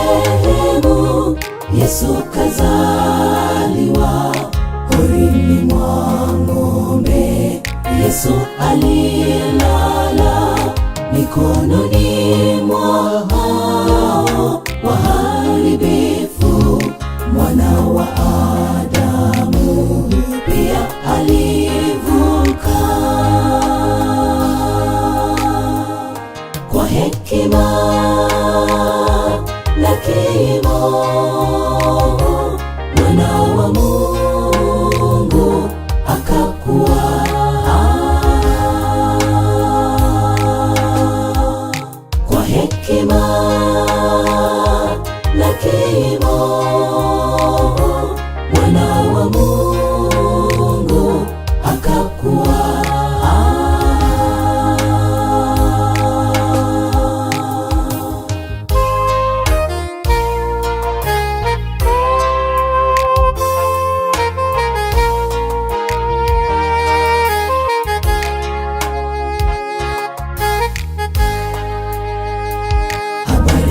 Bethlehemu Yesu kazaliwa, horini mwa ng'ombe. Yesu alilala mikononi mwa hao waharibifu, mwana wa Adamu pia alivuka kwa hekima na kimo. Mwana wa Mungu akakuwa, kwa hekima na kimo. Mwana wa Mungu akakuwa.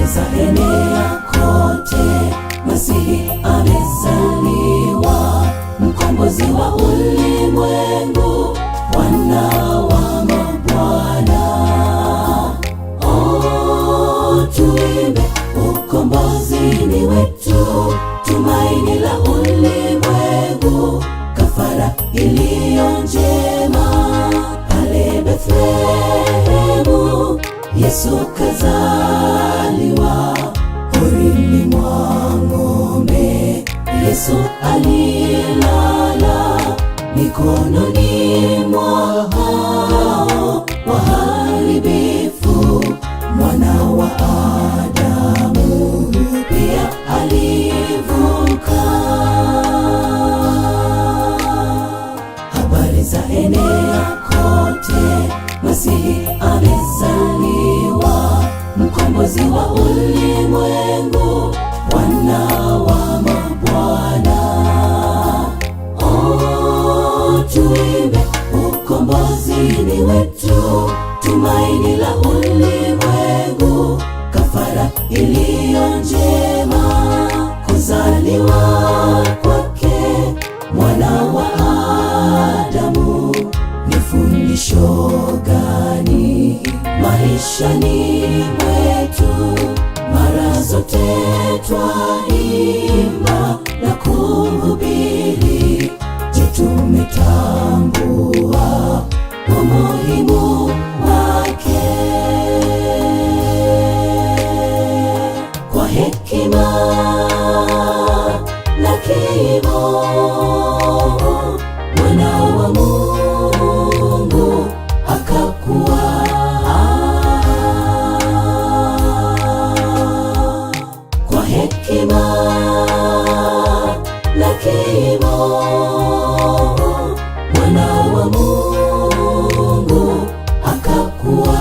Zaenea kote, Masihi amezaliwa, mkombozi wa ulimwengu, Bwana wa mabwana. Oh, tuimbe, ukombozi ni wetu, tumaini la ulimwengu, kafara iliyo njema. Pale Bethlehemu Yesu kazaliwa, horini mwa ng'ombe. Yesu alilala mikononi mwa hao waharibifu, mwana wa Adamu pia alivuka. Habari zaenea kote, Masihi amezaliwa, mkombozi wa ulimwengu, Bwana wa mabwana. Oh, tuimbe, ukombozi ni wetu, tumaini la ulimwengu, kafara iliyo njema. Kuzaliwa kwake mwana wa Adamu ni fundisho gani maishani mwetu? Mara zote twaimba na kuhubiri, je, tumetambua umuhimu wake? Kwa hekima na kimo, mwana wa Mungu akakuwa, kwa hekima na kimo. Mwana wa Mungu akakuwa,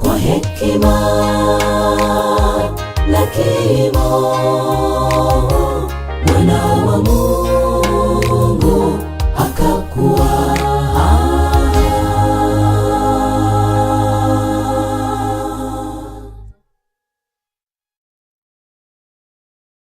kwa hekima na kimo. Mwana wa Mungu